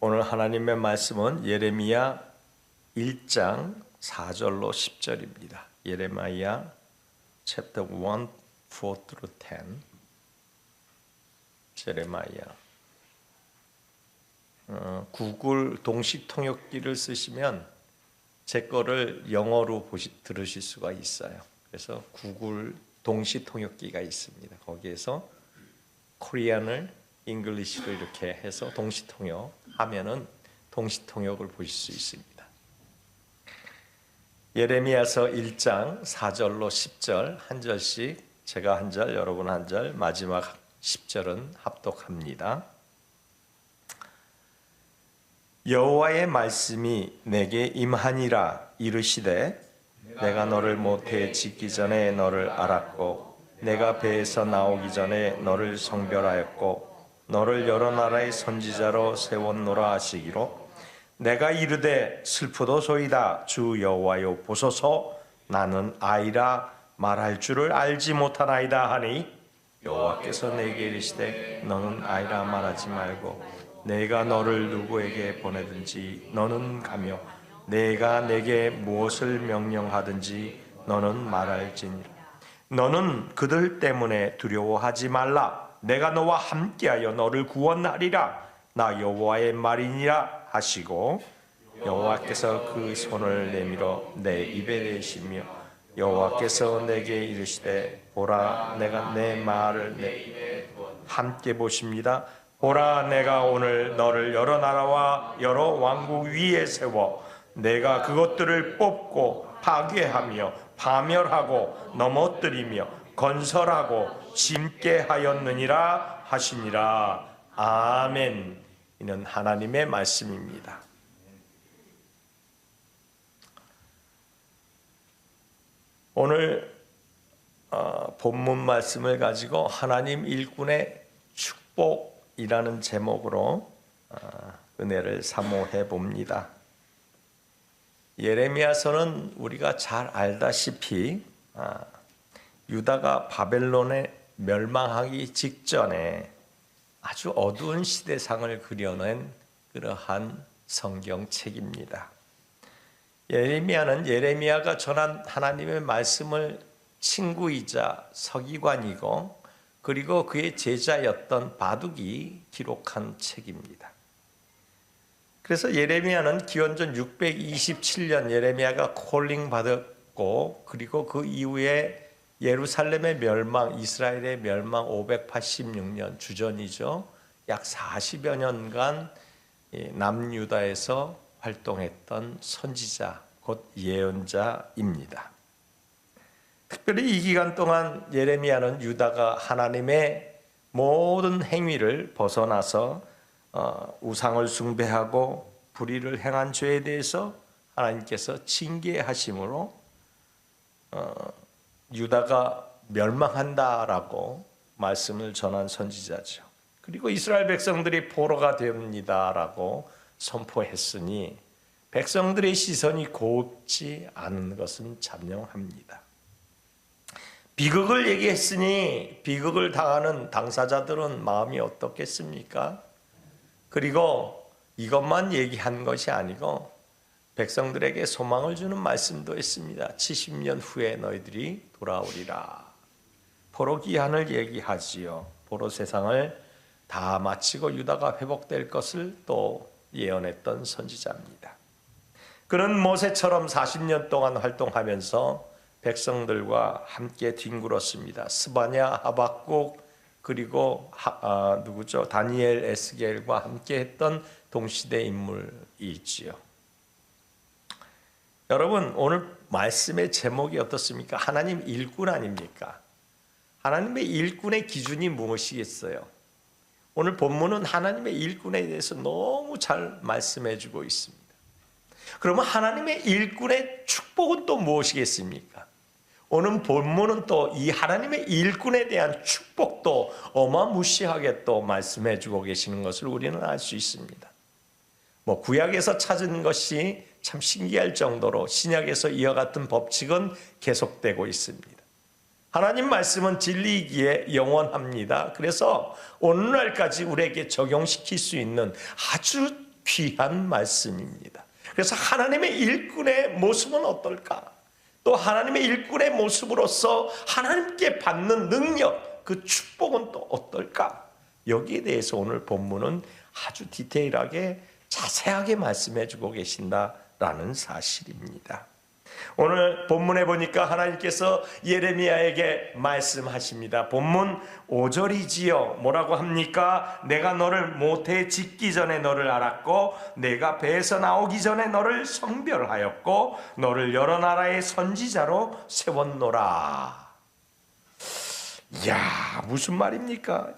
오늘 하나님의 말씀은 예레미야 1장 4절로 10절입니다. 예레미야 chapter 1, 4 through 10. 예레미야. 구글 동시 통역기를 쓰시면 제 거를 영어로 들으실 수가 있어요. 그래서 구글 동시 통역기가 있습니다. 거기에서 코리안을 잉글리시로 이렇게 해서 동시 통역하면은 동시 통역을 보실 수 있습니다. 예레미야서 1장 4절로 10절 한 절씩 제가 한 절, 여러분 한 절, 마지막 10절은 합독합니다. 여호와의 말씀이 내게 임하니라. 이르시되 내가 너를 모태에 짓기 전에 너를 알았고 내가 배에서 나오기 전에 너를 성별하였고 너를 여러 나라의 선지자로 세웠노라 하시기로 내가 이르되 슬프도소이다. 주 여호와여 보소서 나는 아이라 말할 줄을 알지 못하나이다 하니 여호와께서 내게 이르시되 너는 아이라 말하지 말고 내가 너를 누구에게 보내든지 너는 가며 내가 내게 무엇을 명령하든지 너는 말할지니라. 너는 그들 때문에 두려워하지 말라. 내가 너와 함께하여 너를 구원하리라. 나 여호와의 말이니라 하시고 여호와께서 그 손을 내밀어 내 입에 대시며 여호와께서 내게 이르시되 보라 내가 내 말을 내 입에 함께 보십니다. 보라 내가 오늘 너를 여러 나라와 여러 왕국 위에 세워 내가 그것들을 뽑고 파괴하며 파멸하고 넘어뜨리며 건설하고 심게 하였느니라 하시니라. 아멘. 이는 하나님의 말씀입니다. 오늘 본문 말씀을 가지고 하나님 일꾼의 축복이라는 제목으로 은혜를 사모해 봅니다. 예레미야서는 우리가 잘 알다시피 유다가 바벨론에 멸망하기 직전에 아주 어두운 시대상을 그려낸 그러한 성경책입니다. 예레미야는 예레미야가 전한 하나님의 말씀을 친구이자 서기관이고 그리고 그의 제자였던 바둑이 기록한 책입니다. 그래서 예레미야는 기원전 627년 예레미야가 콜링 받았고 그리고 그 이후에 예루살렘의 멸망, 이스라엘의 멸망 586년 주전이죠. 약 40여 년간 남유다에서 활동했던 선지자, 곧 예언자입니다. 특별히 이 기간 동안 예레미야는 유다가 하나님의 모든 행위를 벗어나서 우상을 숭배하고 불의를 행한 죄에 대해서 하나님께서 징계하심으로 유다가 멸망한다라고 말씀을 전한 선지자죠. 그리고 이스라엘 백성들이 포로가 됩니다라고 선포했으니 백성들의 시선이 곱지 않은 것은 잠명합니다. 비극을 얘기했으니 비극을 당하는 당사자들은 마음이 어떻겠습니까? 그리고 이것만 얘기한 것이 아니고 백성들에게 소망을 주는 말씀도 했습니다. 70년 후에 너희들이 돌아오리라. 포로 기한을 얘기하지요. 포로 세상을 다 마치고 유다가 회복될 것을 또 예언했던 선지자입니다. 그는 모세처럼 40년 동안 활동하면서 백성들과 함께 뒹굴었습니다. 스바냐, 하박국 그리고 다니엘, 에스겔과 함께 했던 동시대 인물이지요. 여러분 오늘 말씀의 제목이 어떻습니까? 하나님 일꾼 아닙니까? 하나님의 일꾼의 기준이 무엇이겠어요? 오늘 본문은 하나님의 일꾼에 대해서 너무 잘 말씀해 주고 있습니다. 그러면 하나님의 일꾼의 축복은 또 무엇이겠습니까? 오늘 본문은 또 이 하나님의 일꾼에 대한 축복도 어마무시하게 또 말씀해 주고 계시는 것을 우리는 알 수 있습니다. 구약에서 찾은 것이 참 신기할 정도로 신약에서 이와 같은 법칙은 계속되고 있습니다. 하나님 말씀은 진리이기에 영원합니다. 그래서 오늘날까지 우리에게 적용시킬 수 있는 아주 귀한 말씀입니다. 그래서 하나님의 일꾼의 모습은 어떨까? 또 하나님의 일꾼의 모습으로서 하나님께 받는 능력, 그 축복은 또 어떨까? 여기에 대해서 오늘 본문은 아주 디테일하게 자세하게 말씀해 주고 계신다라는 사실입니다. 오늘 본문에 보니까 하나님께서 예레미야에게 말씀하십니다. 본문 5절이지요. 뭐라고 합니까? 내가 너를 모태에 짓기 전에 너를 알았고 내가 배에서 나오기 전에 너를 성별하였고 너를 여러 나라의 선지자로 세웠노라. 이야, 무슨 말입니까?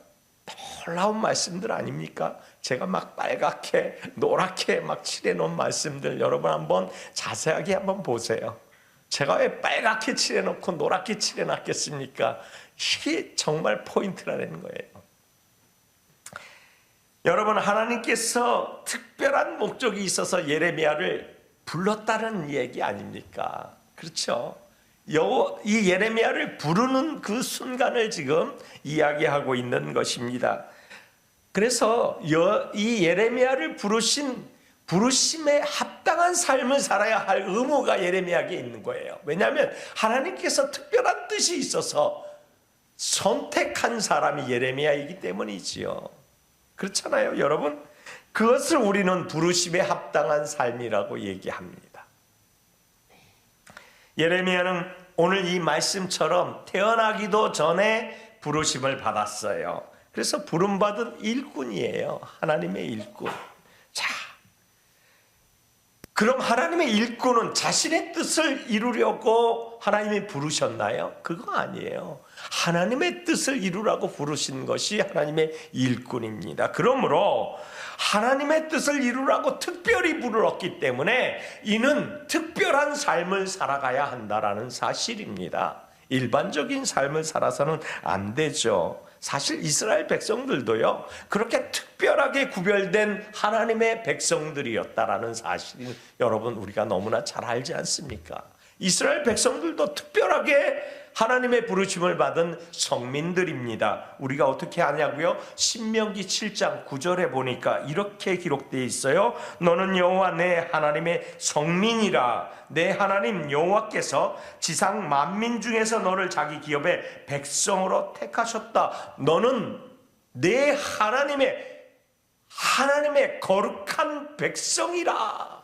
놀라운 말씀들 아닙니까? 제가 막 빨갛게 노랗게 막 칠해놓은 말씀들 여러분 한번 자세하게 한번 보세요. 제가 왜 빨갛게 칠해놓고 노랗게 칠해놨겠습니까? 이게 정말 포인트라는 거예요. 여러분, 하나님께서 특별한 목적이 있어서 예레미야를 불렀다는 얘기 아닙니까? 그렇죠? 이 예레미야를 부르는 그 순간을 지금 이야기하고 있는 것입니다. 그래서 이 예레미야를 부르심에 합당한 삶을 살아야 할 의무가 예레미야에게 있는 거예요. 왜냐하면 하나님께서 특별한 뜻이 있어서 선택한 사람이 예레미야이기 때문이지요. 그렇잖아요, 여러분? 그것을 우리는 부르심에 합당한 삶이라고 얘기합니다. 예레미야는 오늘 이 말씀처럼 태어나기도 전에 부르심을 받았어요. 그래서 부름받은 일꾼이에요. 하나님의 일꾼. 자, 그럼 하나님의 일꾼은 자신의 뜻을 이루려고 하나님이 부르셨나요? 그거 아니에요. 하나님의 뜻을 이루라고 부르신 것이 하나님의 일꾼입니다. 그러므로 하나님의 뜻을 이루라고 특별히 부르었기 때문에 이는 특별한 삶을 살아가야 한다라는 사실입니다. 일반적인 삶을 살아서는 안 되죠. 사실 이스라엘 백성들도요, 그렇게 특별하게 구별된 하나님의 백성들이었다라는 사실을 여러분 우리가 너무나 잘 알지 않습니까? 이스라엘 백성들도 특별하게 하나님의 부르심을 받은 성민들입니다. 우리가 어떻게 하냐고요? 신명기 7장 9절에 보니까 이렇게 기록되어 있어요. 너는 여호와 내 하나님의 성민이라. 내 하나님 여호와께서 지상 만민 중에서 너를 자기 기업의 백성으로 택하셨다. 너는 내 하나님의 거룩한 백성이라.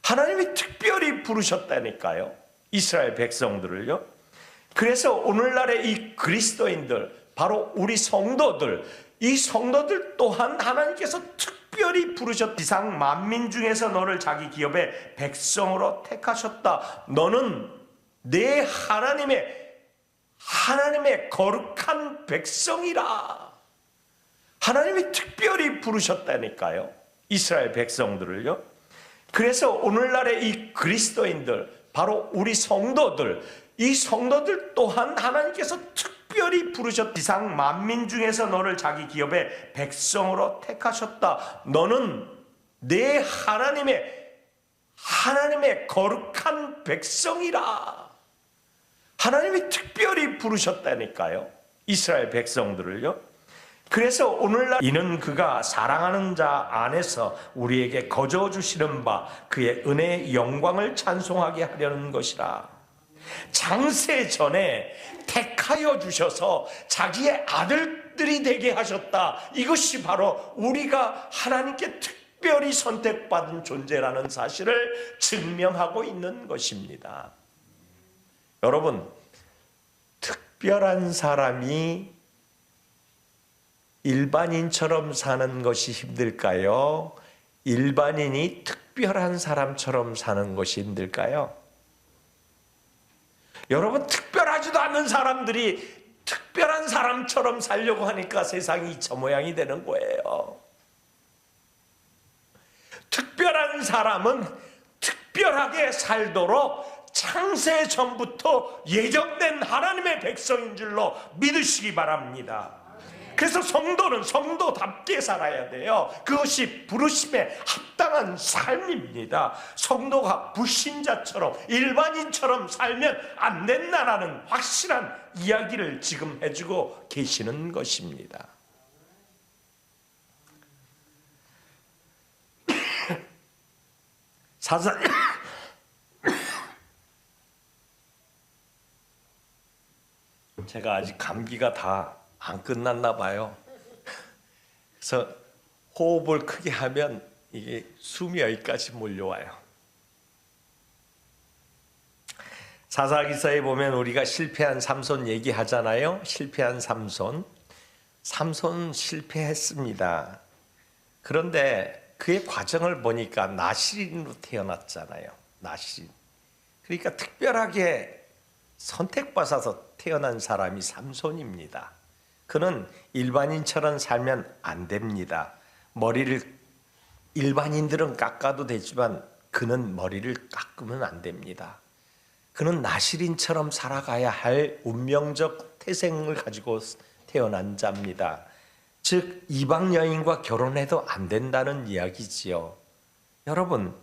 하나님이 특별히 부르셨다니까요, 이스라엘 백성들을요. 그래서 오늘날의 이 그리스도인들, 바로 우리 성도들, 이 성도들 또한 하나님께서 특별히 부르셨다. 지상 만민 중에서 너를 자기 기업의 백성으로 택하셨다. 너는 내 하나님의 거룩한 백성이라. 하나님이 특별히 부르셨다니까요, 이스라엘 백성들을요. 그래서 오늘날의 이 그리스도인들, 바로 우리 성도들, 이 성도들 또한 하나님께서 특별히 부르셨다. 지상 만민 중에서 너를 자기 기업의 백성으로 택하셨다. 너는 내 하나님의 거룩한 백성이라. 하나님이 특별히 부르셨다니까요, 이스라엘 백성들을요. 그래서 오늘날 이는 그가 사랑하는 자 안에서 우리에게 거저 주시는 바 그의 은혜의 영광을 찬송하게 하려는 것이라. 장세 전에 택하여 주셔서 자기의 아들들이 되게 하셨다. 이것이 바로 우리가 하나님께 특별히 선택받은 존재라는 사실을 증명하고 있는 것입니다. 여러분, 특별한 사람이 일반인처럼 사는 것이 힘들까요? 일반인이 특별한 사람처럼 사는 것이 힘들까요? 여러분, 특별하지도 않은 사람들이 특별한 사람처럼 살려고 하니까 세상이 저 모양이 되는 거예요. 특별한 사람은 특별하게 살도록 창세 전부터 예정된 하나님의 백성인 줄로 믿으시기 바랍니다. 그래서 성도는 성도답게 살아야 돼요. 그것이 부르심에 합당한 삶입니다. 성도가 불신자처럼 일반인처럼 살면 안 된다라는 확실한 이야기를 지금 해주고 계시는 것입니다. 사사 제가 아직 감기가 다 안 끝났나 봐요. 그래서 호흡을 크게 하면 이게 숨이 여기까지 몰려와요. 사사기서에 보면 우리가 실패한 삼손 얘기하잖아요. 실패한 삼손. 삼손 실패했습니다. 그런데 그의 과정을 보니까 나실인으로 태어났잖아요. 나실인. 그러니까 특별하게 선택받아서 태어난 사람이 삼손입니다. 그는 일반인처럼 살면 안 됩니다. 머리를 일반인들은 깎아도 되지만 그는 머리를 깎으면 안 됩니다. 그는 나실인처럼 살아가야 할 운명적 태생을 가지고 태어난 자입니다. 즉 이방 여인과 결혼해도 안 된다는 이야기지요. 여러분,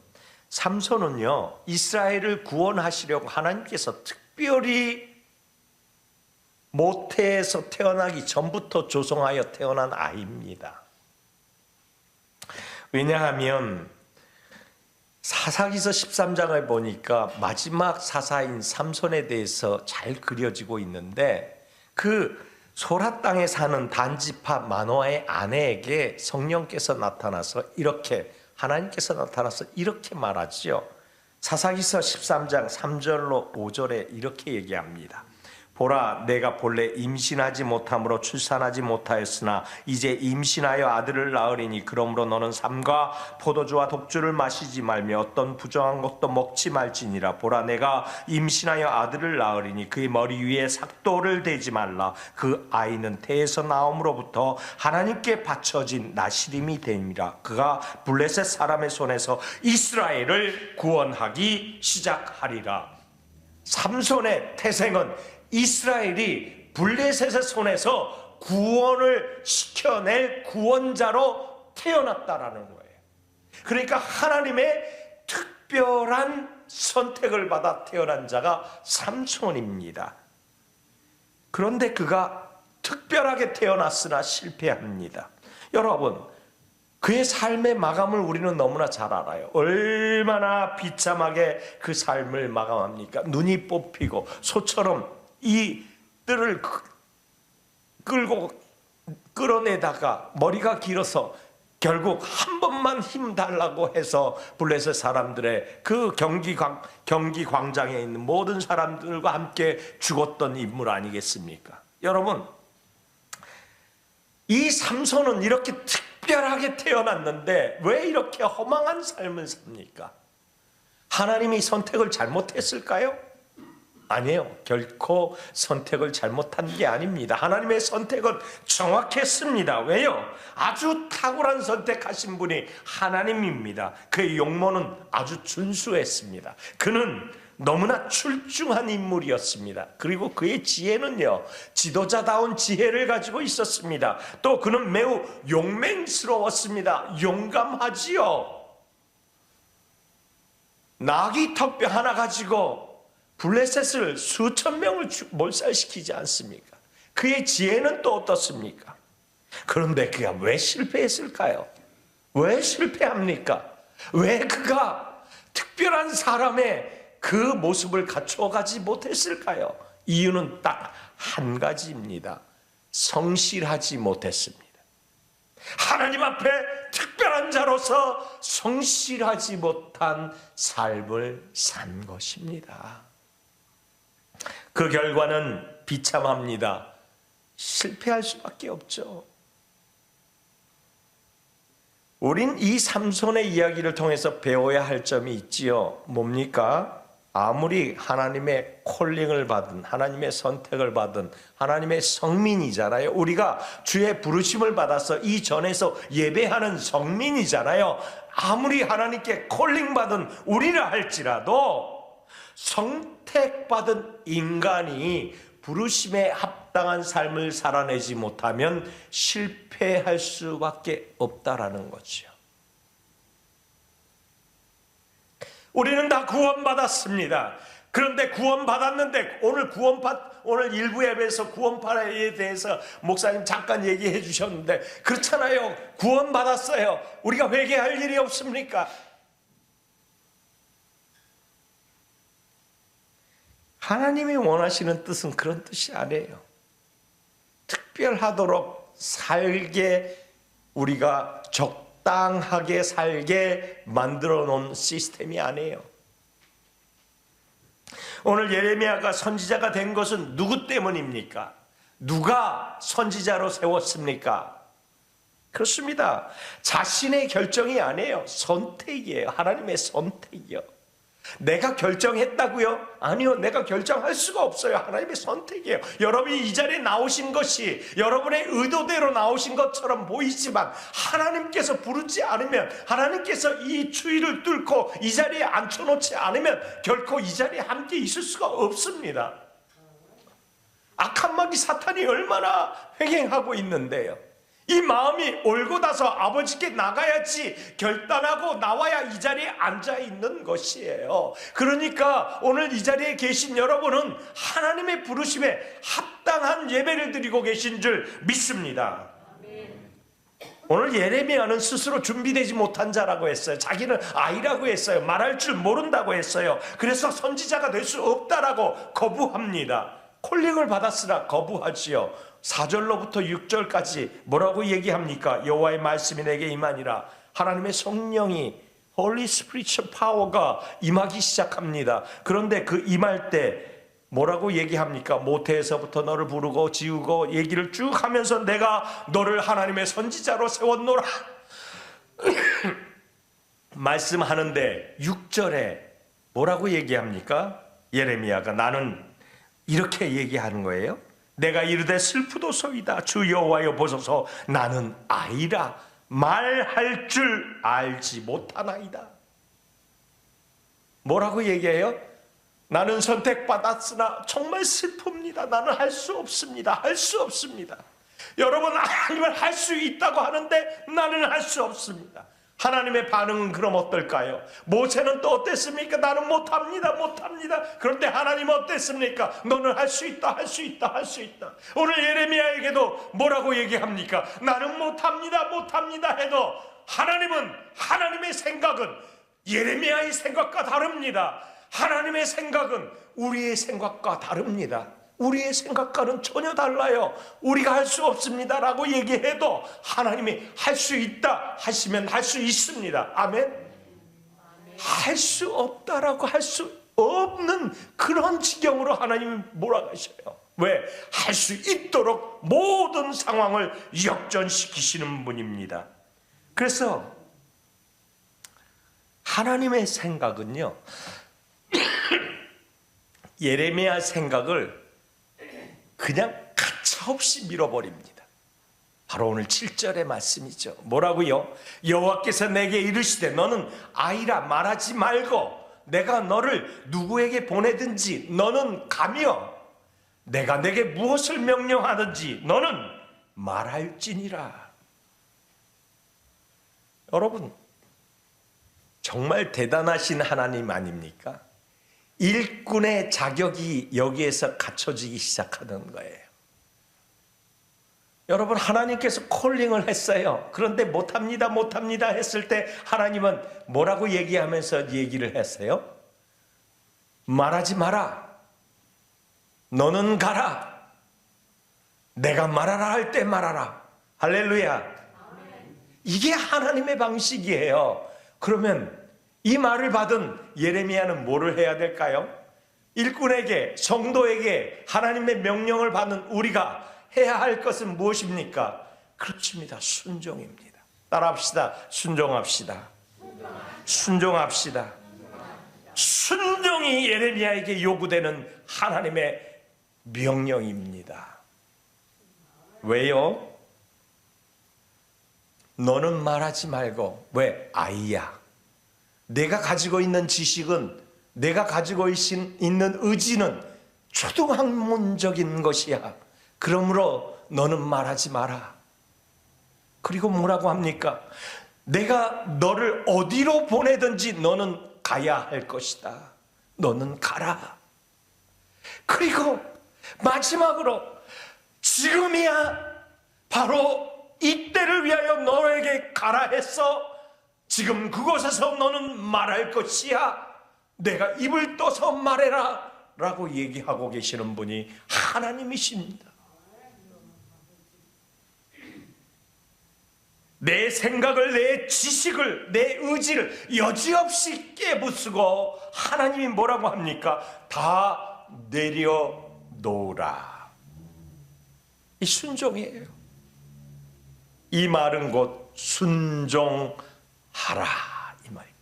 삼손은요, 이스라엘을 구원하시려고 하나님께서 특별히 모태에서 태어나기 전부터 조성하여 태어난 아이입니다. 왜냐하면 사사기서 13장을 보니까 마지막 사사인 삼손에 대해서 잘 그려지고 있는데, 그 소라 땅에 사는 단지파 마노아의 아내에게 성령께서 나타나서 이렇게, 하나님께서 나타나서 이렇게 말하지요. 사사기서 13장 3절로 5절에 이렇게 얘기합니다. 보라, 내가 본래 임신하지 못함으로 출산하지 못하였으나 이제 임신하여 아들을 낳으리니 그러므로 너는 삼가 포도주와 독주를 마시지 말며 어떤 부정한 것도 먹지 말지니라. 보라, 내가 임신하여 아들을 낳으리니 그의 머리 위에 삭도를 대지 말라. 그 아이는 태에서 나옴으로부터 하나님께 바쳐진 나시림이 되니라. 그가 블레셋 사람의 손에서 이스라엘을 구원하기 시작하리라. 삼손의 태생은 이스라엘이 블레셋의 손에서 구원을 시켜낼 구원자로 태어났다라는 거예요. 그러니까 하나님의 특별한 선택을 받아 태어난 자가 삼손입니다. 그런데 그가 특별하게 태어났으나 실패합니다. 여러분, 그의 삶의 마감을 우리는 너무나 잘 알아요. 얼마나 비참하게 그 삶을 마감합니까? 눈이 뽑히고 소처럼 이 뜰을 끌고 끌어내다가 머리가 길어서 결국 한 번만 힘 달라고 해서 블레셋 사람들의 그 경기 광장에 있는 모든 사람들과 함께 죽었던 인물 아니겠습니까? 여러분, 이 삼손은 이렇게 특별하게 태어났는데 왜 이렇게 허망한 삶을 삽니까? 하나님이 선택을 잘못했을까요? 아니에요. 결코 선택을 잘못한 게 아닙니다. 하나님의 선택은 정확했습니다. 왜요? 아주 탁월한 선택하신 분이 하나님입니다. 그의 용모는 아주 준수했습니다. 그는 너무나 출중한 인물이었습니다. 그리고 그의 지혜는요, 지도자다운 지혜를 가지고 있었습니다. 또 그는 매우 용맹스러웠습니다. 용감하지요. 나귀 턱뼈 하나 가지고 블레셋을 수천 명을 몰살시키지 않습니까? 그의 지혜는 또 어떻습니까? 그런데 그가 왜 실패했을까요? 왜 실패합니까? 왜 그가 특별한 사람의 그 모습을 갖춰가지 못했을까요? 이유는 딱 한 가지입니다. 성실하지 못했습니다. 하나님 앞에 특별한 자로서 성실하지 못한 삶을 산 것입니다. 그 결과는 비참합니다. 실패할 수밖에 없죠. 우린 이 삼손의 이야기를 통해서 배워야 할 점이 있지요. 뭡니까? 아무리 하나님의 콜링을 받은, 하나님의 선택을 받은 하나님의 성민이잖아요. 우리가 주의 부르심을 받아서 이 전에서 예배하는 성민이잖아요. 아무리 하나님께 콜링 받은 우리라 할지라도 선택받은 인간이 부르심에 합당한 삶을 살아내지 못하면 실패할 수밖에 없다라는 거죠. 우리는 다 구원받았습니다. 그런데 구원받았는데 오늘 일부 예배에서 구원파에 대해서 목사님 잠깐 얘기해 주셨는데 그렇잖아요. 구원받았어요. 우리가 회개할 일이 없습니까? 하나님이 원하시는 뜻은 그런 뜻이 아니에요. 특별하도록 살게, 우리가 적당하게 살게 만들어 놓은 시스템이 아니에요. 오늘 예레미야가 선지자가 된 것은 누구 때문입니까? 누가 선지자로 세웠습니까? 그렇습니다. 자신의 결정이 아니에요. 선택이에요. 하나님의 선택이요. 내가 결정했다고요? 아니요, 내가 결정할 수가 없어요. 하나님의 선택이에요. 여러분이 이 자리에 나오신 것이 여러분의 의도대로 나오신 것처럼 보이지만 하나님께서 부르지 않으면, 하나님께서 이 추위를 뚫고 이 자리에 앉혀놓지 않으면 결코 이 자리에 함께 있을 수가 없습니다. 악한 마귀 사탄이 얼마나 횡행하고 있는데요. 이 마음이 올곧아서 아버지께 나가야지 결단하고 나와야 이 자리에 앉아 있는 것이에요. 그러니까 오늘 이 자리에 계신 여러분은 하나님의 부르심에 합당한 예배를 드리고 계신 줄 믿습니다. 오늘 예레미야는 스스로 준비되지 못한 자라고 했어요. 자기는 아이라고 했어요. 말할 줄 모른다고 했어요. 그래서 선지자가 될 수 없다라고 거부합니다. 콜링을 받았으나 거부하지요. 4절로부터 6절까지 뭐라고 얘기합니까? 여호와의 말씀이 내게 임하니라. 하나님의 성령이 Holy Spiritual Power가 임하기 시작합니다. 그런데 그 임할 때 뭐라고 얘기합니까? 모태에서부터 너를 부르고 지우고 얘기를 쭉 하면서 내가 너를 하나님의 선지자로 세웠노라 말씀하는데 6절에 뭐라고 얘기합니까? 예레미야가 나는 이렇게 얘기하는 거예요. 내가 이르되 슬프도소이다. 주 여호와여 보소서 나는 아이라 말할 줄 알지 못하나이다. 뭐라고 얘기해요? 나는 선택받았으나 정말 슬픕니다. 나는 할 수 없습니다. 할 수 없습니다. 여러분, 하나님은 할 수 있다고 하는데 나는 할 수 없습니다. 하나님의 반응은 그럼 어떨까요? 모세는 또 어땠습니까? 나는 못합니다. 그런데 하나님은 어땠습니까? 너는 할 수 있다. 할 수 있다. 오늘 예레미야에게도 뭐라고 얘기합니까? 나는 못합니다 해도 하나님은, 하나님의 생각은 예레미야의 생각과 다릅니다. 하나님의 생각은 우리의 생각과 다릅니다. 우리의 생각과는 전혀 달라요. 우리가 할 수 없습니다라고 얘기해도 하나님이 할 수 있다 하시면 할 수 있습니다. 아멘. 할 수 없다라고 할 수 없는 그런 지경으로 하나님이 몰아가셔요. 왜? 할 수 있도록 모든 상황을 역전시키시는 분입니다. 그래서 하나님의 생각은요, 예레미야 생각을 그냥 가차없이 밀어버립니다. 바로 오늘 7절의 말씀이죠. 뭐라고요? 여호와께서 내게 이르시되 너는 아이라 말하지 말고 내가 너를 누구에게 보내든지 너는 가며 내가 내게 무엇을 명령하든지 너는 말할지니라. 여러분, 정말 대단하신 하나님 아닙니까? 일꾼의 자격이 여기에서 갖춰지기 시작하는 거예요. 여러분, 하나님께서 콜링을 했어요. 그런데 못합니다 했을 때 하나님은 뭐라고 얘기하면서 얘기를 했어요? 말하지 마라. 너는 가라. 내가 말하라 할 때 말하라. 할렐루야. 이게 하나님의 방식이에요. 그러면 이 말을 받은 예레미야는 뭐를 해야 될까요? 일꾼에게, 성도에게 하나님의 명령을 받는 우리가 해야 할 것은 무엇입니까? 그렇습니다. 순종입니다. 따라합시다. 순종합시다. 순종합시다. 순종이 예레미야에게 요구되는 하나님의 명령입니다. 왜요? 너는 말하지 말고. 왜? 아이야. 내가 가지고 있는 지식은, 내가 가지고 있는 의지는 초등학문적인 것이야. 그러므로 너는 말하지 마라. 그리고 뭐라고 합니까? 내가 너를 어디로 보내든지 너는 가야 할 것이다. 너는 가라. 그리고 마지막으로 지금이야 바로 이때를 위하여 너에게 가라 했어. 지금 그곳에서 너는 말할 것이야. 내가 입을 떠서 말해라. 라고 얘기하고 계시는 분이 하나님이십니다. 내 생각을, 내 지식을, 내 의지를 여지없이 깨부수고 하나님이 뭐라고 합니까? 다 내려놓으라. 이 순종이에요. 이 말은 곧 순종하라 이 말입니다.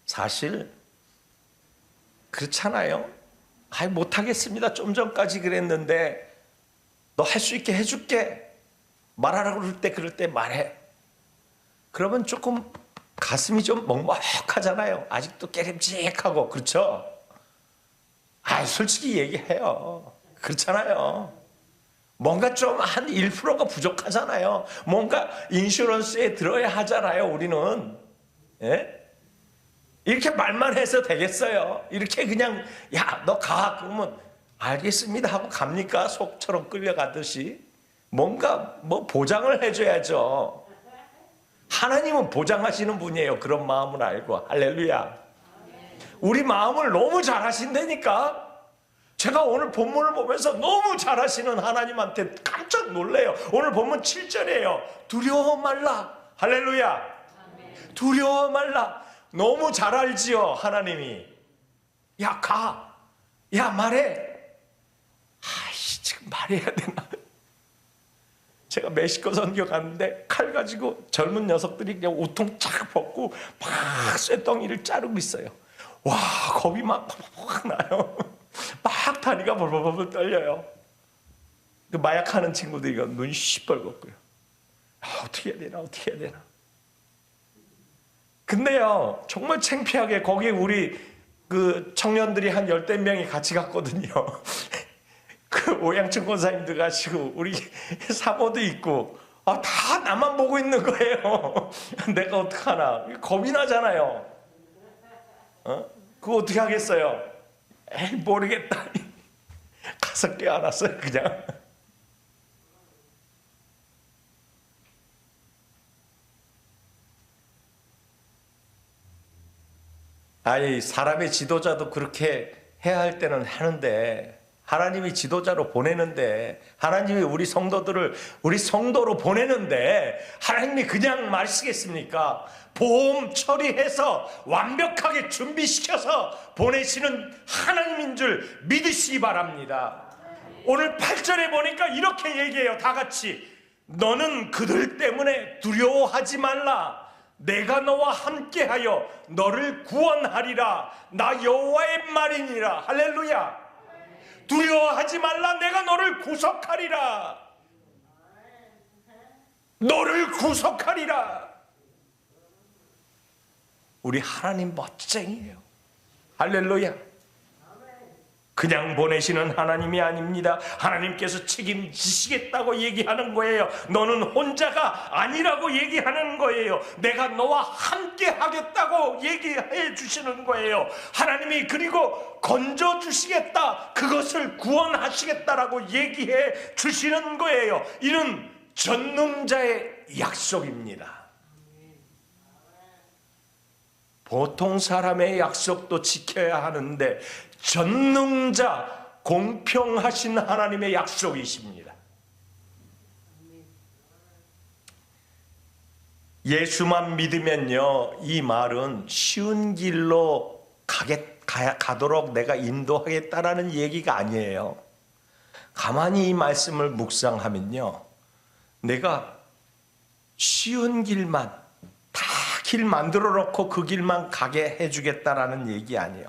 사실 그렇잖아요. 못하겠습니다. 좀 전까지 그랬는데 너 할 수 있게 해줄게. 말하라고 그럴 때 말해. 그러면 조금 가슴이 좀 먹먹하잖아요. 아직도 깨름직하고. 그렇죠? 솔직히 얘기해요. 그렇잖아요. 뭔가 좀 한 1%가 부족하잖아요. 뭔가 인슈런스에 들어야 하잖아요. 우리는. 예? 이렇게 말만 해서 되겠어요. 이렇게 그냥 야, 너 가. 그러면 알겠습니다 하고 갑니까? 속처럼 끌려가듯이. 뭔가 보장을 해줘야죠. 하나님은 보장하시는 분이에요. 그런 마음을 알고. 할렐루야. 우리 마음을 너무 잘 하신다니까. 제가 오늘 본문을 보면서 너무 잘하시는 하나님한테 깜짝 놀래요. 오늘 본문 7절이에요. 두려워 말라. 할렐루야. 두려워 말라. 너무 잘 알지요, 하나님이. 야, 가. 야, 말해. 지금 말해야 되나? 제가 멕시코 선교 갔는데 칼 가지고 젊은 녀석들이 그냥 우통 쫙 벗고 막 쇠덩이를 자르고 있어요. 와, 겁이 막 나요. 막 다리가 벌벌벌 떨려요. 그 마약하는 친구들이 눈이 시뻘겋고요. 어떻게 해야 되나, 어떻게 해야 되나. 근데요, 정말 창피하게 거기 우리 그 청년들이 한 10명이 같이 갔거든요. 그 오양천 권사님도 가시고 우리 사모도 있고 다 나만 보고 있는 거예요. 내가 어떡하나. 겁이 나잖아요. 그거 어떻게 하겠어요? 모르겠다. 가서 껴안았어요, 그냥. 사람의 지도자도 그렇게 해야 할 때는 하는데, 하나님이 지도자로 보내는데, 하나님이 우리 성도들을 우리 성도로 보내는데 하나님이 그냥 마시겠습니까? 보험 처리해서 완벽하게 준비시켜서 보내시는 하나님인 줄 믿으시기 바랍니다. 오늘 8절에 보니까 이렇게 얘기해요. 다 같이. 너는 그들 때문에 두려워하지 말라. 내가 너와 함께하여 너를 구원하리라. 나 여호와의 말이니라. 할렐루야. 두려워하지 말라. 내가 너를 구속하리라. 너를 구속하리라. 우리 하나님 멋쟁이에요. 할렐루야. 그냥 보내시는 하나님이 아닙니다. 하나님께서 책임지시겠다고 얘기하는 거예요. 너는 혼자가 아니라고 얘기하는 거예요. 내가 너와 함께 하겠다고 얘기해 주시는 거예요. 하나님이 그리고 건져 주시겠다, 그것을 구원하시겠다라고 얘기해 주시는 거예요. 이는 전능자의 약속입니다. 보통 사람의 약속도 지켜야 하는데 전능자, 공평하신 하나님의 약속이십니다. 예수만 믿으면요, 이 말은 쉬운 길로 가도록 내가 인도하겠다라는 얘기가 아니에요. 가만히 이 말씀을 묵상하면요, 내가 쉬운 길만 다 길 만들어 놓고 그 길만 가게 해주겠다라는 얘기 아니에요.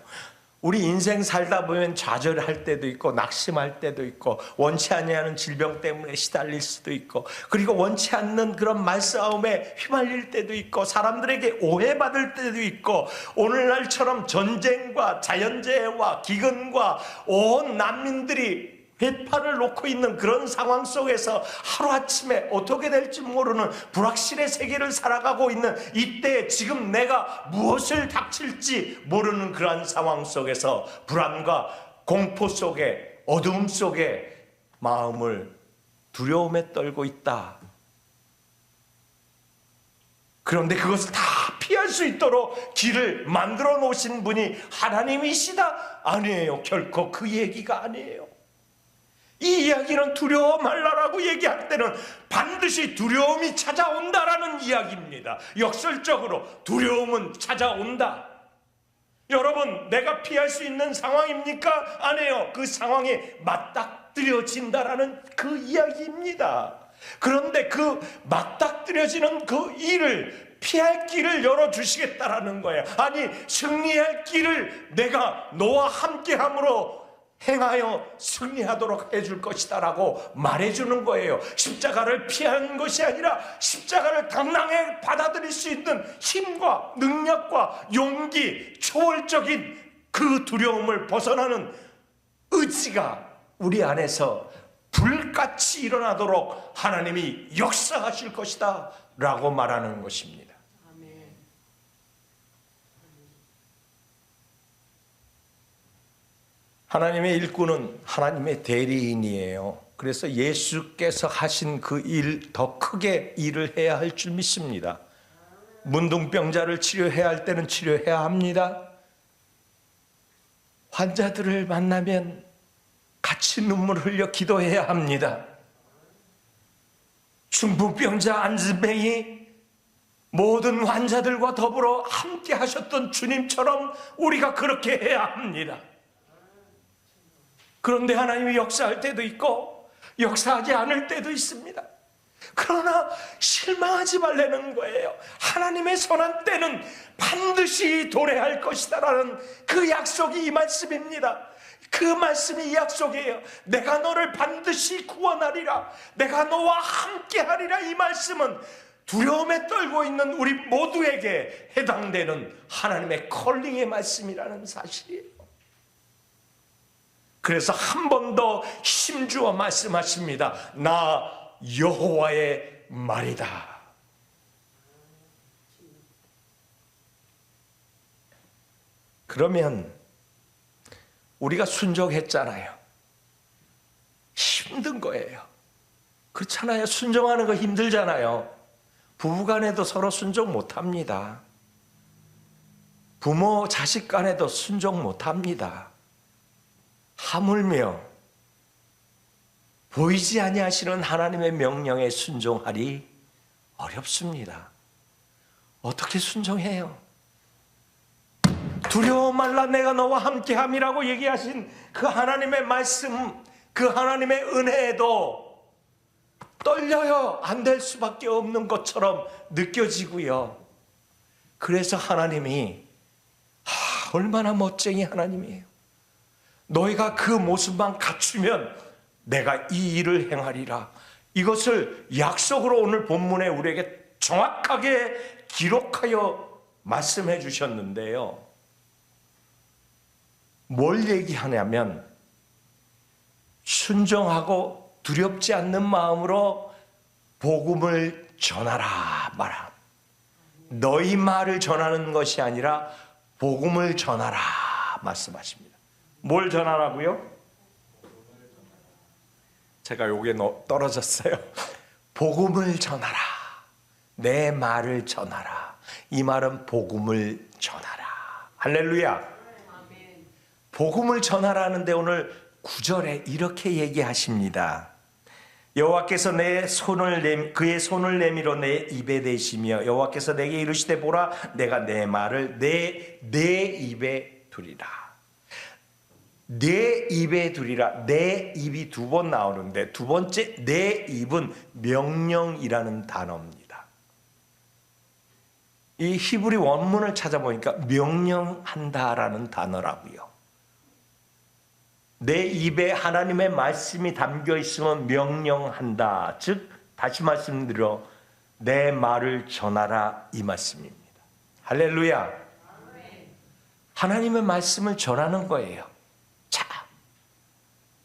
우리 인생 살다 보면 좌절할 때도 있고 낙심할 때도 있고 원치 아니하는 질병 때문에 시달릴 수도 있고, 그리고 원치 않는 그런 말싸움에 휘말릴 때도 있고 사람들에게 오해받을 때도 있고, 오늘날처럼 전쟁과 자연재해와 기근과 온 난민들이 배판을 놓고 있는 그런 상황 속에서 하루아침에 어떻게 될지 모르는 불확실의 세계를 살아가고 있는 이때 지금 내가 무엇을 닥칠지 모르는 그러한 상황 속에서 불안과 공포 속에, 어두움 속에 마음을 두려움에 떨고 있다. 그런데 그것을 다 피할 수 있도록 길을 만들어 놓으신 분이 하나님이시다? 아니에요. 결코 그 얘기가 아니에요. 이 이야기는 두려워 말라라고 얘기할 때는 반드시 두려움이 찾아온다라는 이야기입니다. 역설적으로 두려움은 찾아온다. 여러분, 내가 피할 수 있는 상황입니까? 아니에요. 그 상황에 맞닥뜨려진다라는 그 이야기입니다. 그런데 그 맞닥뜨려지는 그 일을 피할 길을 열어주시겠다라는 거예요. 아니, 승리할 길을 내가 너와 함께함으로 행하여 승리하도록 해줄 것이다 라고 말해주는 거예요. 십자가를 피하는 것이 아니라 십자가를 당당히 받아들일 수 있는 힘과 능력과 용기, 초월적인 그 두려움을 벗어나는 의지가 우리 안에서 불같이 일어나도록 하나님이 역사하실 것이다 라고 말하는 것입니다. 하나님의 일꾼은 하나님의 대리인이에요. 그래서 예수께서 하신 그 일, 더 크게 일을 해야 할 줄 믿습니다. 문둥병자를 치료해야 할 때는 치료해야 합니다. 환자들을 만나면 같이 눈물 흘려 기도해야 합니다. 중풍병자 안즈뱅이 모든 환자들과 더불어 함께 하셨던 주님처럼 우리가 그렇게 해야 합니다. 그런데 하나님이 역사할 때도 있고 역사하지 않을 때도 있습니다. 그러나 실망하지 말라는 거예요. 하나님의 선한 때는 반드시 도래할 것이다 라는 그 약속이 이 말씀입니다. 그 말씀이 이 약속이에요. 내가 너를 반드시 구원하리라, 내가 너와 함께하리라. 이 말씀은 두려움에 떨고 있는 우리 모두에게 해당되는 하나님의 컬링의 말씀이라는 사실이에요. 그래서 한 번 더 힘주어 말씀하십니다. 나 여호와의 말이다. 그러면 우리가 순종했잖아요. 힘든 거예요. 그렇잖아요. 순종하는 거 힘들잖아요. 부부간에도 서로 순종 못합니다. 부모 자식 간에도 순종 못합니다. 하물며 보이지 아니하시는 하나님의 명령에 순종하리 어렵습니다. 어떻게 순종해요? 두려워 말라 내가 너와 함께함이라고 얘기하신 그 하나님의 말씀, 그 하나님의 은혜에도 떨려요. 안 될 수밖에 없는 것처럼 느껴지고요. 그래서 하나님이 얼마나 멋쟁이 하나님이에요. 너희가 그 모습만 갖추면 내가 이 일을 행하리라. 이것을 약속으로 오늘 본문에 우리에게 정확하게 기록하여 말씀해 주셨는데요. 뭘 얘기하냐면 순종하고 두렵지 않는 마음으로 복음을 전하라 말함. 너희 말을 전하는 것이 아니라 복음을 전하라 말씀하십니다. 뭘 전하라고요? 제가 요게 떨어졌어요. 복음을 전하라. 내 말을 전하라. 이 말은 복음을 전하라. 할렐루야. 복음을 전하라는데 오늘 9절에 이렇게 얘기하십니다. 여호와께서 그의 손을 내밀어 내 입에 대시며 여호와께서 내게 이르시되 보라 내가 내 말을 내 입에 두리라. 내 입에 두리라. 내 입이 두 번 나오는데 두 번째 내 입은 명령이라는 단어입니다. 이 히브리 원문을 찾아보니까 명령한다라는 단어라고요. 내 입에 하나님의 말씀이 담겨 있으면 명령한다. 즉 다시 말씀드려 내 말을 전하라 이 말씀입니다. 할렐루야. 하나님의 말씀을 전하는 거예요. 자,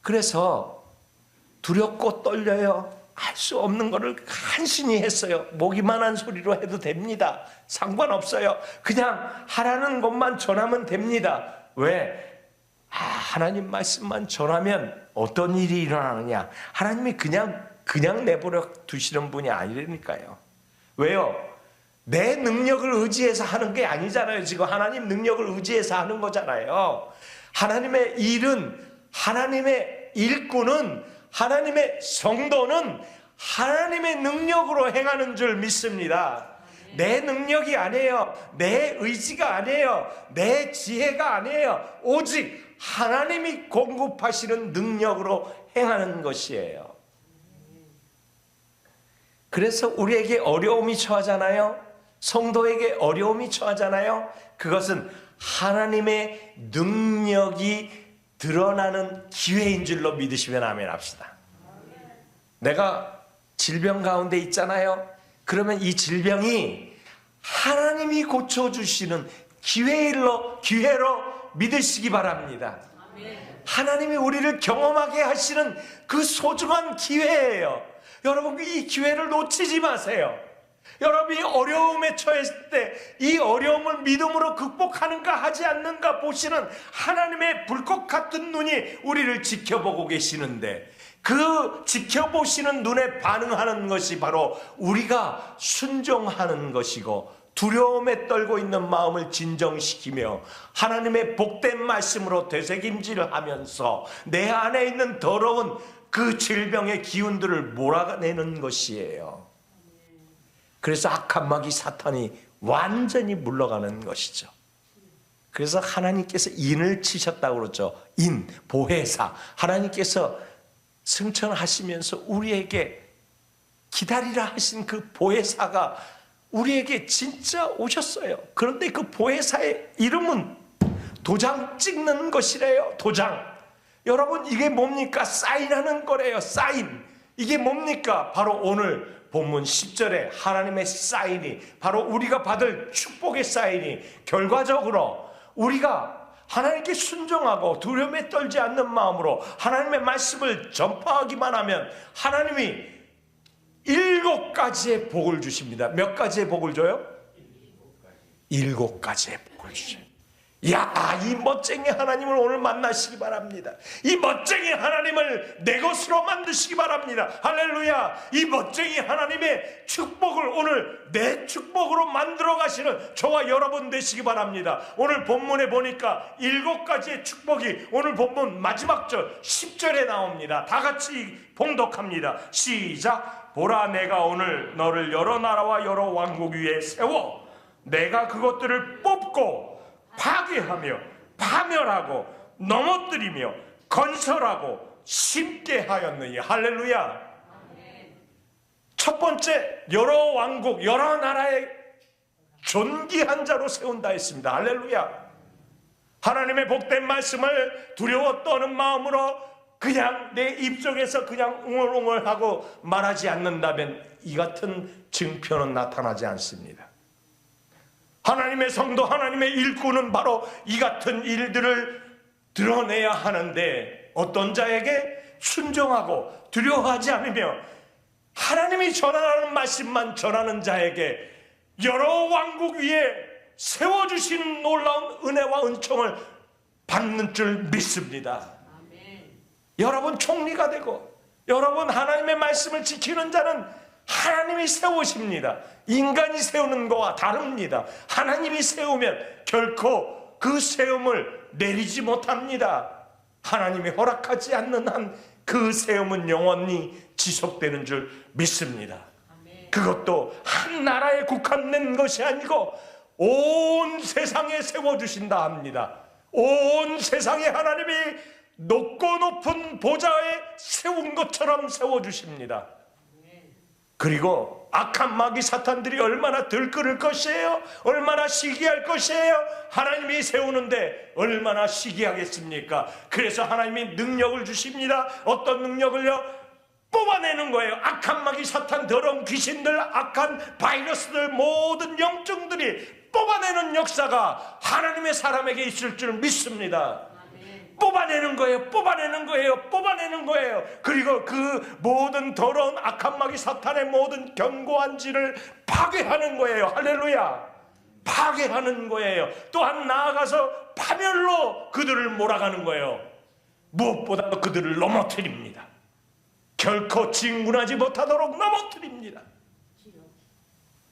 그래서 두렵고 떨려요. 할 수 없는 거를 간신히 했어요. 목이만한 소리로 해도 됩니다. 상관없어요. 그냥 하라는 것만 전하면 됩니다. 왜? 하나님 말씀만 전하면 어떤 일이 일어나느냐? 하나님이 그냥 내버려 두시는 분이 아니라니까요. 왜요? 내 능력을 의지해서 하는 게 아니잖아요. 지금 하나님 능력을 의지해서 하는 거잖아요. 하나님의 일은, 하나님의 일꾼은, 하나님의 성도는 하나님의 능력으로 행하는 줄 믿습니다. 내 능력이 아니에요. 내 의지가 아니에요. 내 지혜가 아니에요. 오직 하나님이 공급하시는 능력으로 행하는 것이에요. 그래서 우리에게 어려움이 처하잖아요. 성도에게 어려움이 처하잖아요. 그것은 하나님의 능력이 드러나는 기회인 줄로 믿으시면 아멘 합시다. 내가 질병 가운데 있잖아요. 그러면 이 질병이 하나님이 고쳐주시는 기회로 믿으시기 바랍니다. 하나님이 우리를 경험하게 하시는 그 소중한 기회예요. 여러분, 이 기회를 놓치지 마세요. 여러분이 어려움에 처했을 때 이 어려움을 믿음으로 극복하는가 하지 않는가 보시는 하나님의 불꽃 같은 눈이 우리를 지켜보고 계시는데, 그 지켜보시는 눈에 반응하는 것이 바로 우리가 순종하는 것이고, 두려움에 떨고 있는 마음을 진정시키며 하나님의 복된 말씀으로 되새김질을 하면서 내 안에 있는 더러운 그 질병의 기운들을 몰아내는 것이에요. 그래서 악한 마귀 사탄이 완전히 물러가는 것이죠. 그래서 하나님께서 인을 치셨다고 그러죠. 인, 보혜사. 하나님께서 승천하시면서 우리에게 기다리라 하신 그 보혜사가 우리에게 진짜 오셨어요. 그런데 그 보혜사의 이름은 도장 찍는 것이래요. 도장. 여러분, 이게 뭡니까? 사인하는 거래요. 사인. 이게 뭡니까? 바로 오늘 본문 10절에 하나님의 사인이, 바로 우리가 받을 축복의 사인이, 결과적으로 우리가 하나님께 순종하고 두려움에 떨지 않는 마음으로 하나님의 말씀을 전파하기만 하면 하나님이 7가지의 복을 주십니다. 몇 가지의 복을 줘요? 7가지의 복을 주셔요. 야, 이 멋쟁이 하나님을 오늘 만나시기 바랍니다. 이 멋쟁이 하나님을 내 것으로 만드시기 바랍니다. 할렐루야. 이 멋쟁이 하나님의 축복을 오늘 내 축복으로 만들어 가시는 저와 여러분 되시기 바랍니다. 오늘 본문에 보니까 7가지의 축복이 오늘 본문 마지막 절 10절에 나옵니다. 다 같이 봉독합니다. 시작. 보라, 내가 오늘 너를 여러 나라와 여러 왕국 위에 세워 내가 그것들을 뽑고 파괴하며 파멸하고 넘어뜨리며 건설하고 심게 하였느니. 할렐루야. 첫 번째, 여러 왕국 여러 나라의 존귀한 자로 세운다 했습니다. 할렐루야. 하나님의 복된 말씀을 두려워 떠는 마음으로 그냥 내 입속에서 그냥 웅얼웅얼하고 말하지 않는다면 이 같은 증표는 나타나지 않습니다. 하나님의 성도, 하나님의 일꾼은 바로 이 같은 일들을 드러내야 하는데, 어떤 자에게? 순종하고 두려워하지 않으며 하나님이 전하는 말씀만 전하는 자에게 여러 왕국 위에 세워주신 놀라운 은혜와 은총을 받는 줄 믿습니다. 여러분 총리가 되고 여러분 하나님의 말씀을 지키는 자는 하나님이 세우십니다. 인간이 세우는 것과 다릅니다. 하나님이 세우면 결코 그 세움을 내리지 못합니다. 하나님이 허락하지 않는 한 그 세움은 영원히 지속되는 줄 믿습니다. 그것도 한 나라에 국한된 것이 아니고 온 세상에 세워주신다 합니다. 온 세상에 하나님이 높고 높은 보좌에 세운 것처럼 세워주십니다. 그리고 악한 마귀 사탄들이 얼마나 들끓을 것이에요? 얼마나 시기할 것이에요? 하나님이 세우는데 얼마나 시기하겠습니까? 그래서 하나님이 능력을 주십니다. 어떤 능력을요? 뽑아내는 거예요. 악한 마귀 사탄, 더러운 귀신들, 악한 바이러스들, 모든 영증들이 뽑아내는 역사가 하나님의 사람에게 있을 줄 믿습니다. 뽑아내는 거예요. 뽑아내는 거예요. 뽑아내는 거예요. 그리고 그 모든 더러운 악한 마귀 사탄의 모든 견고한 질을 파괴하는 거예요. 할렐루야. 파괴하는 거예요. 또한 나아가서 파멸로 그들을 몰아가는 거예요. 무엇보다도 그들을 넘어뜨립니다. 결코 진군하지 못하도록 넘어뜨립니다.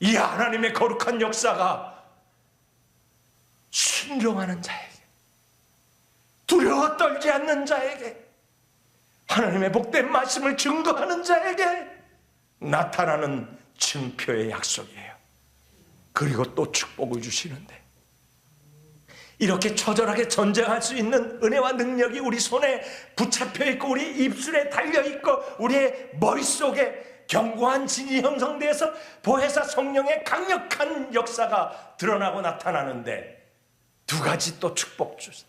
이 하나님의 거룩한 역사가 순종하는 자에게, 두려워 떨지 않는 자에게, 하나님의 복된 말씀을 증거하는 자에게 나타나는 증표의 약속이에요. 그리고 또 축복을 주시는데, 이렇게 처절하게 전쟁할 수 있는 은혜와 능력이 우리 손에 붙잡혀 있고 우리 입술에 달려 있고 우리의 머릿속에 견고한 진이 형성되어서 보혜사 성령의 강력한 역사가 드러나고 나타나는데, 두 가지 또 축복 주세요.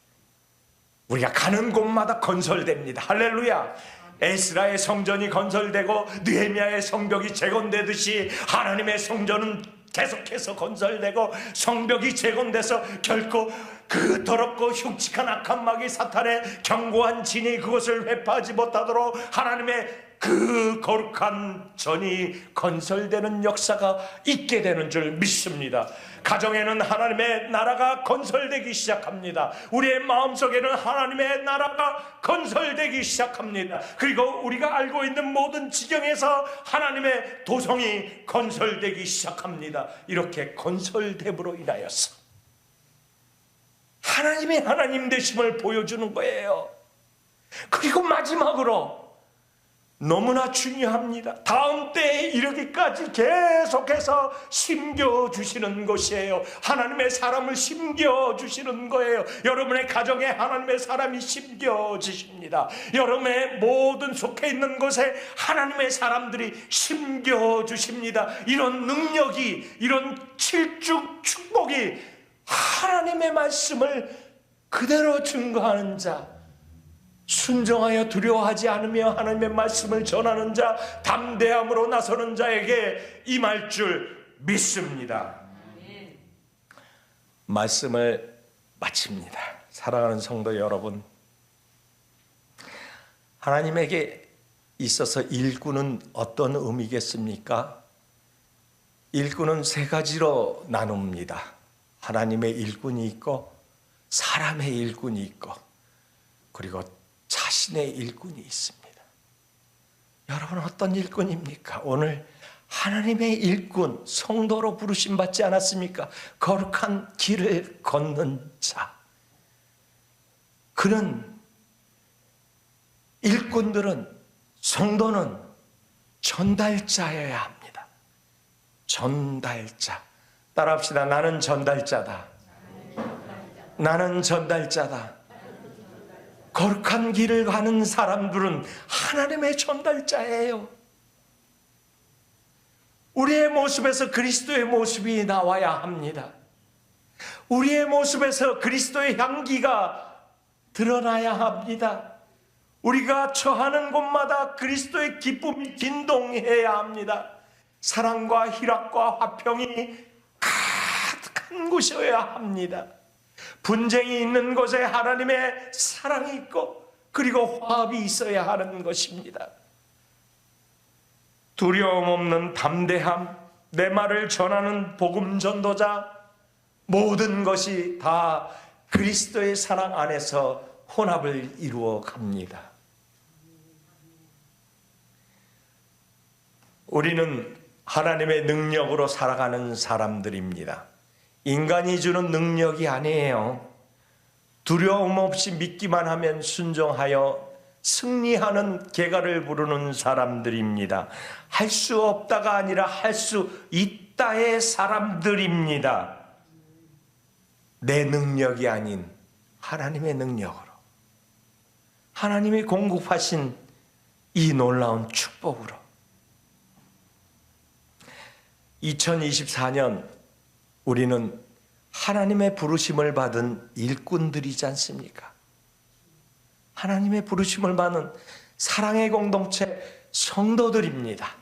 우리가 가는 곳마다 건설됩니다. 할렐루야. 에스라의 성전이 건설되고 느헤미야의 성벽이 재건되듯이 하나님의 성전은 계속해서 건설되고 성벽이 재건돼서 결코 그 더럽고 흉측한 악한 마귀 사탄의 견고한 진이 그것을 회파하지 못하도록 하나님의 그 거룩한 전이 건설되는 역사가 있게 되는 줄 믿습니다. 가정에는 하나님의 나라가 건설되기 시작합니다. 우리의 마음속에는 하나님의 나라가 건설되기 시작합니다. 그리고 우리가 알고 있는 모든 지경에서 하나님의 도성이 건설되기 시작합니다. 이렇게 건설됨으로 인하여서 하나님의 하나님 되심을 보여주는 거예요. 그리고 마지막으로 너무나 중요합니다. 다음 때에 이르기까지 계속해서 심겨주시는 것이에요. 하나님의 사람을 심겨주시는 거예요. 여러분의 가정에 하나님의 사람이 심겨주십니다. 여러분의 모든 속해 있는 곳에 하나님의 사람들이 심겨주십니다. 이런 능력이, 이런 칠중 축복이 하나님의 말씀을 그대로 증거하는 자, 순종하여 두려워하지 않으며 하나님의 말씀을 전하는 자, 담대함으로 나서는 자에게 임할 줄 믿습니다. 말씀을 마칩니다. 사랑하는 성도 여러분, 하나님에게 있어서 일꾼은 어떤 의미겠습니까? 일꾼은 세 가지로 나눕니다. 하나님의 일꾼이 있고, 사람의 일꾼이 있고, 그리고 자신의 일꾼이 있습니다. 여러분, 어떤 일꾼입니까? 오늘 하나님의 일꾼, 성도로 부르심 받지 않았습니까? 거룩한 길을 걷는 자. 그는, 일꾼들은, 성도는 전달자여야 합니다. 전달자. 따라합시다. 나는 전달자다. 나는 전달자다. 거룩한 길을 가는 사람들은 하나님의 전달자예요. 우리의 모습에서 그리스도의 모습이 나와야 합니다. 우리의 모습에서 그리스도의 향기가 드러나야 합니다. 우리가 처하는 곳마다 그리스도의 기쁨이 진동해야 합니다. 사랑과 희락과 화평이 가득한 곳이어야 합니다. 분쟁이 있는 곳에 하나님의 사랑이 있고, 그리고 화합이 있어야 하는 것입니다. 두려움 없는 담대함, 내 말을 전하는 복음 전도자, 모든 것이 다 그리스도의 사랑 안에서 혼합을 이루어 갑니다. 우리는 하나님의 능력으로 살아가는 사람들입니다. 인간이 주는 능력이 아니에요. 두려움 없이 믿기만 하면 순종하여 승리하는 계가를 부르는 사람들입니다. 할 수 없다가 아니라 할 수 있다의 사람들입니다. 내 능력이 아닌 하나님의 능력으로, 하나님이 공급하신 이 놀라운 축복으로 2024년 우리는 하나님의 부르심을 받은 일꾼들이지 않습니까? 하나님의 부르심을 받은 사랑의 공동체 성도들입니다.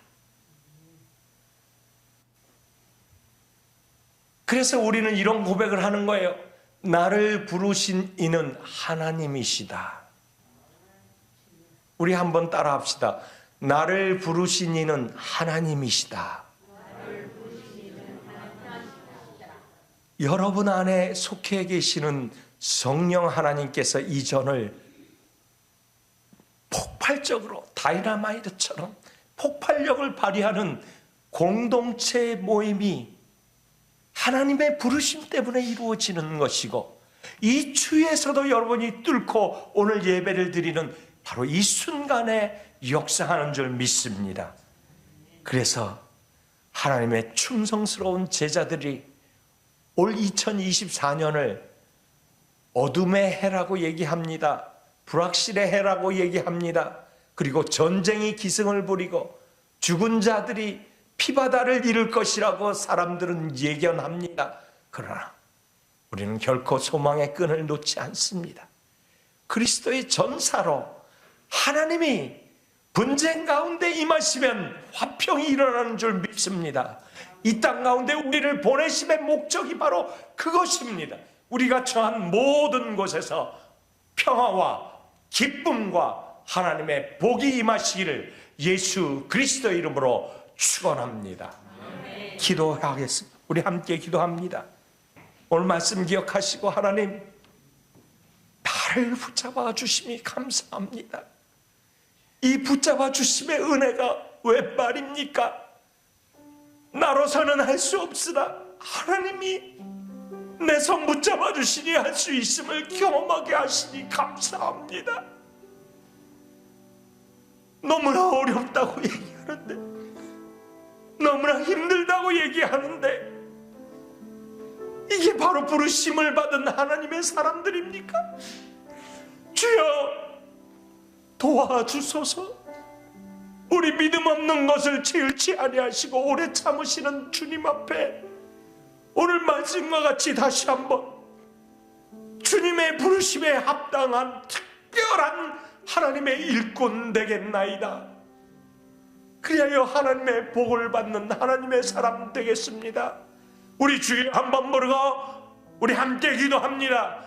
그래서 우리는 이런 고백을 하는 거예요. 나를 부르신 이는 하나님이시다. 우리 한번 따라 합시다. 나를 부르신 이는 하나님이시다. 여러분 안에 속해 계시는 성령 하나님께서 이 전을 폭발적으로 다이너마이트처럼 폭발력을 발휘하는 공동체 모임이 하나님의 부르심 때문에 이루어지는 것이고, 이 주에서도 여러분이 뚫고 오늘 예배를 드리는 바로 이 순간에 역사하는 줄 믿습니다. 그래서 하나님의 충성스러운 제자들이 올 2024년을 어둠의 해라고 얘기합니다. 불확실의 해라고 얘기합니다. 그리고 전쟁이 기승을 부리고 죽은 자들이 피바다를 이룰 것이라고 사람들은 예견합니다. 그러나 우리는 결코 소망의 끈을 놓지 않습니다. 그리스도의 전사로 하나님이 분쟁 가운데 임하시면 화평이 일어나는 줄 믿습니다. 이 땅 가운데 우리를 보내심의 목적이 바로 그것입니다. 우리가 처한 모든 곳에서 평화와 기쁨과 하나님의 복이 임하시기를 예수 그리스도의 이름으로 축원합니다. 기도하겠습니다. 우리 함께 기도합니다. 오늘 말씀 기억하시고, 하나님 나를 붙잡아 주심이 감사합니다. 이 붙잡아 주심의 은혜가 웬 말입니까? 나로서는 할 수 없으나 하나님이 내 손 붙잡아 주시니 할 수 있음을 경험하게 하시니 감사합니다. 너무나 어렵다고 얘기하는데, 너무나 힘들다고 얘기하는데, 이게 바로 부르심을 받은 하나님의 사람들입니까? 주여 도와주소서. 우리 믿음 없는 것을 치울지 아니하시고 오래 참으시는 주님 앞에 오늘 말씀과 같이 다시 한번 주님의 부르심에 합당한 특별한 하나님의 일꾼 되겠나이다. 그리하여 하나님의 복을 받는 하나님의 사람 되겠습니다. 우리 주여 한번 부르고 우리 함께 기도합니다.